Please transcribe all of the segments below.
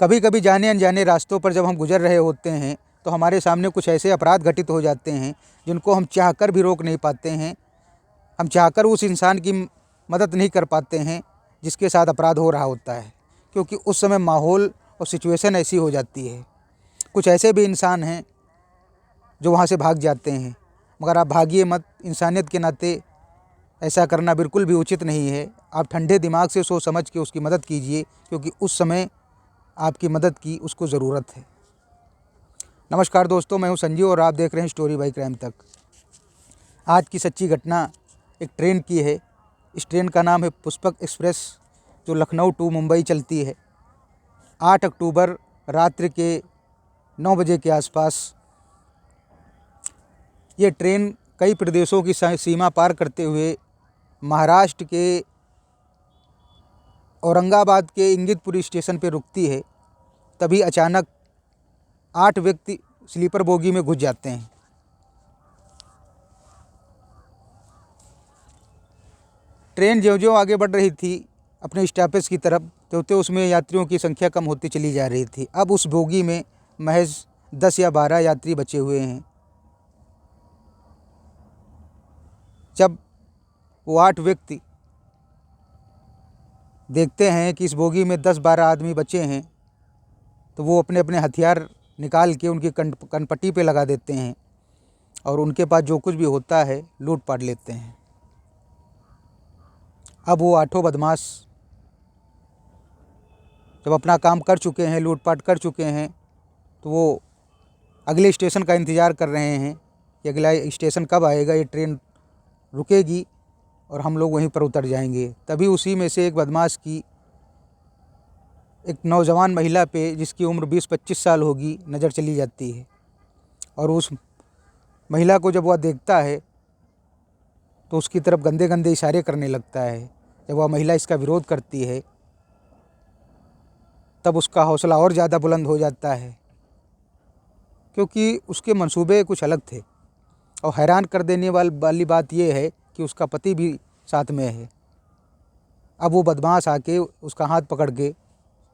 कभी कभी जाने अनजाने रास्तों पर जब हम गुजर रहे होते हैं तो हमारे सामने कुछ ऐसे अपराध घटित हो जाते हैं जिनको हम चाहकर भी रोक नहीं पाते हैं। हम चाहकर उस इंसान की मदद नहीं कर पाते हैं जिसके साथ अपराध हो रहा होता है, क्योंकि उस समय माहौल और सिचुएशन ऐसी हो जाती है। कुछ ऐसे भी इंसान हैं जो वहाँ से भाग जाते हैं, मगर आप भागिए मत। इंसानियत के नाते ऐसा करना बिल्कुल भी उचित नहीं है। आप ठंडे दिमाग से सोच समझ के उसकी मदद कीजिए, क्योंकि उस समय आपकी मदद की उसको ज़रूरत है। नमस्कार दोस्तों, मैं हूं संजीव और आप देख रहे हैं स्टोरी बाई क्राइम तक। आज की सच्ची घटना एक ट्रेन की है। इस ट्रेन का नाम है पुष्पक एक्सप्रेस, जो लखनऊ टू मुंबई चलती है। 8 अक्टूबर रात्रि के 9 बजे के आसपास ये ट्रेन कई प्रदेशों की सीमा पार करते हुए महाराष्ट्र के औरंगाबाद के इंगितपुरी स्टेशन पर रुकती है। तभी अचानक 8 व्यक्ति स्लीपर बोगी में घुस जाते हैं। ट्रेन ज्यों-ज्यों आगे बढ़ रही थी अपने स्टॉपेज की तरफ, त्यों-त्यों उसमें यात्रियों की संख्या कम होती चली जा रही थी। अब उस बोगी में महज 10 या 12 यात्री बचे हुए हैं। जब वो 8 व्यक्ति देखते हैं कि इस बोगी में 10-12 आदमी बचे हैं, तो वो अपने अपने हथियार निकाल के उनकी कनपट्टी पे लगा देते हैं और उनके पास जो कुछ भी होता है लूट पाट लेते हैं। अब वो 8 बदमाश जब अपना काम कर चुके हैं, लूटपाट कर चुके हैं, तो वो अगले स्टेशन का इंतज़ार कर रहे हैं कि अगला स्टेशन कब आएगा, ये ट्रेन रुकेगी और हम लोग वहीं पर उतर जाएंगे। तभी उसी में से एक बदमाश की एक नौजवान महिला पे, जिसकी उम्र 20-25 साल होगी, नज़र चली जाती है। और उस महिला को जब वह देखता है तो उसकी तरफ गंदे गंदे इशारे करने लगता है। जब वह महिला इसका विरोध करती है तब उसका हौसला और ज़्यादा बुलंद हो जाता है, क्योंकि उसके मंसूबे कुछ अलग थे। और हैरान कर देने वाली बात यह है कि उसका पति भी साथ में है। अब वो बदमाश आके उसका हाथ पकड़ के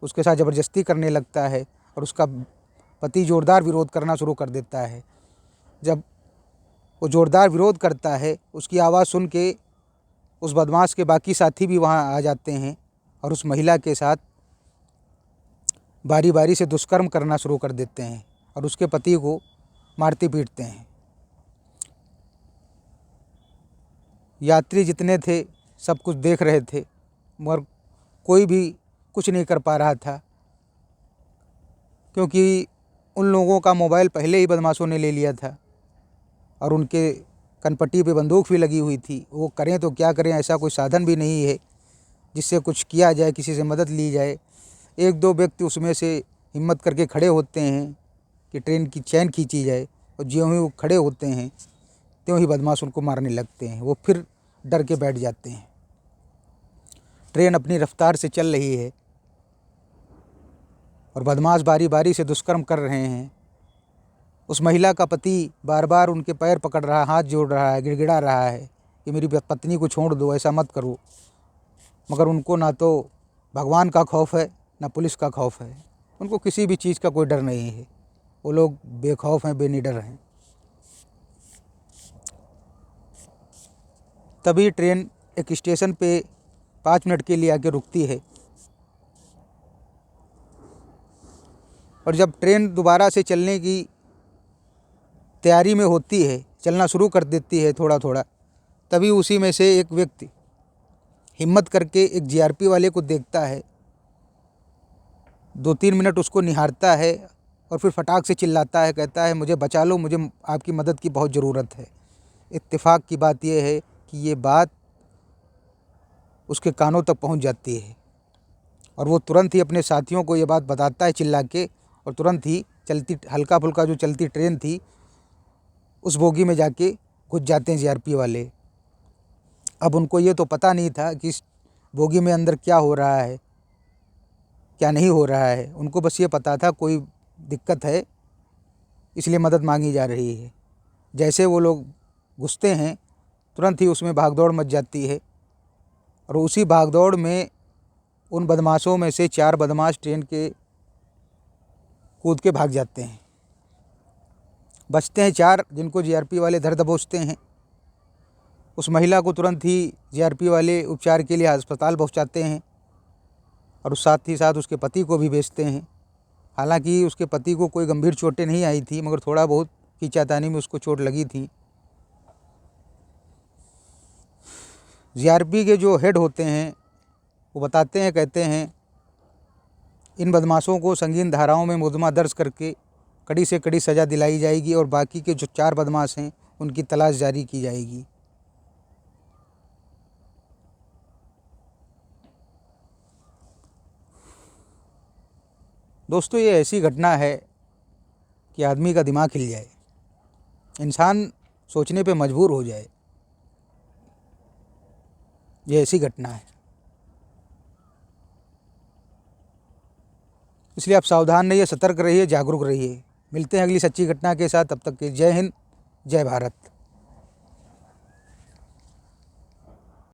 उसके साथ ज़बरदस्ती करने लगता है और उसका पति ज़ोरदार विरोध करना शुरू कर देता है। जब वो ज़ोरदार विरोध करता है, उसकी आवाज़ सुन के उस बदमाश के बाकी साथी भी वहाँ आ जाते हैं और उस महिला के साथ बारी बारी से दुष्कर्म करना शुरू कर देते हैं और उसके पति को मारते पीटते हैं। यात्री जितने थे सब कुछ देख रहे थे, मगर कोई भी कुछ नहीं कर पा रहा था, क्योंकि उन लोगों का मोबाइल पहले ही बदमाशों ने ले लिया था और उनके कनपट्टी पे बंदूक भी लगी हुई थी। वो करें तो क्या करें, ऐसा कोई साधन भी नहीं है जिससे कुछ किया जाए, किसी से मदद ली जाए। 1-2 व्यक्ति उसमें से हिम्मत करके खड़े होते हैं कि ट्रेन की चैन खींची जाए, और ज्यों ही वो खड़े होते हैं त्यों ही बदमाश उनको मारने लगते हैं। वो फिर डर के बैठ जाते हैं। ट्रेन अपनी रफ्तार से चल रही है और बदमाश बारी बारी से दुष्कर्म कर रहे हैं। उस महिला का पति बार बार उनके पैर पकड़ रहा है, हाथ जोड़ रहा है, गिड़गिड़ा रहा है कि मेरी पत्नी को छोड़ दो, ऐसा मत करो। मगर उनको ना तो भगवान का खौफ है, ना पुलिस का खौफ है। उनको किसी भी चीज़ का कोई डर नहीं है। वो लोग बेखौफ हैं, बेनिडर हैं। तभी ट्रेन एक स्टेशन पे 5 मिनट के लिए आके रुकती है और जब ट्रेन दोबारा से चलने की तैयारी में होती है, चलना शुरू कर देती है थोड़ा थोड़ा, तभी उसी में से एक व्यक्ति हिम्मत करके एक जीआरपी वाले को देखता है। 2-3 मिनट उसको निहारता है और फिर फटाक से चिल्लाता है, कहता है मुझे बचा लो, मुझे आपकी मदद की बहुत ज़रूरत है। इत्तेफाक की बात यह है कि ये बात उसके कानों तक पहुंच जाती है और वो तुरंत ही अपने साथियों को ये बात बताता है चिल्ला के, और तुरंत ही चलती हल्का फुल्का जो चलती ट्रेन थी उस बोगी में जाके घुस जाते हैं जीआरपी वाले। अब उनको ये तो पता नहीं था कि इस बोगी में अंदर क्या हो रहा है, क्या नहीं हो रहा है। उनको बस ये पता था कोई दिक्कत है, इसलिए मदद मांगी जा रही है। जैसे वो लोग घुसते हैं तुरंत ही उसमें भागदौड़ मच जाती है और उसी भागदौड़ में उन बदमाशों में से 4 बदमाश ट्रेन के कूद के भाग जाते हैं। बचते हैं 4 जिनको जीआरपी वाले धर दबोचते हैं। उस महिला को तुरंत ही जीआरपी वाले उपचार के लिए अस्पताल पहुंचाते हैं और उस साथ ही साथ उसके पति को भी भेजते हैं। हालांकि उसके पति को कोई गंभीर चोटें नहीं आई थी, मगर थोड़ा बहुत खींचातानी में उसको चोट लगी थी। जीआरपी के जो हेड होते हैं वो बताते हैं, कहते हैं इन बदमाशों को संगीन धाराओं में मुकदमा दर्ज करके कड़ी से कड़ी सज़ा दिलाई जाएगी और बाकी के जो 4 बदमाश हैं उनकी तलाश जारी की जाएगी। दोस्तों, ये ऐसी घटना है कि आदमी का दिमाग हिल जाए, इंसान सोचने पे मजबूर हो जाए। ये ऐसी घटना है, इसलिए आप सावधान रहिए, सतर्क रहिए, जागरूक रहिए। मिलते हैं अगली सच्ची घटना के साथ। तब तक के जय हिंद, जय भारत।